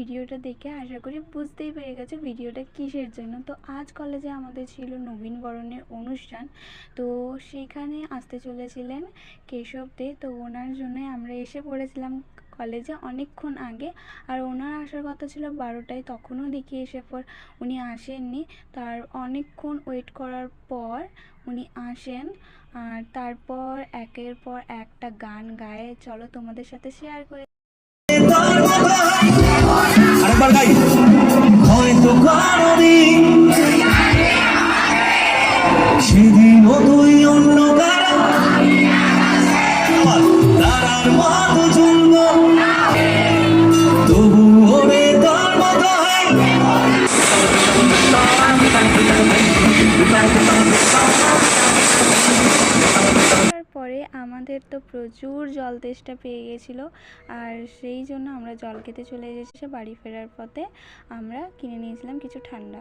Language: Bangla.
ভিডিওটা দেখে আশা করি বুঝতেই পেরে গেছো ভিডিওটা কিসের জন্য। তো আজ কলেজে আমাদের ছিল নবীনবরণের অনুষ্ঠান, তো সেইখানে আসতে চলেছিলেন কেশব দে। তো ওনার জন্যই আমরা এসে পড়েছিলাম কলেজে অনেকক্ষণ আগে। আর ওনার আসার কথা ছিল 12টায়, তখনও দেখি এসে পর উনি আসেননি। তার অনেকক্ষণ ওয়েট করার পর উনি আসেন, আর তারপর একের পর একটা গান গায়ে। চলো তোমাদের সাথে শেয়ার করে। আরেকবার গাই। হয়তো কারণে সেদিনও তুই অন্য কারো তারার মতো চলব, তবু ওরে তোর মতো হয়। পরে আমাদের তো প্রচুর জল তেষ্টা পেয়ে গেছিলো, আর সেই জন্য আমরা জল খেতে চলে এসেছি। বাড়ি ফেরার পথে আমরা কিনে নিয়েছিলাম কিছু ঠান্ডা।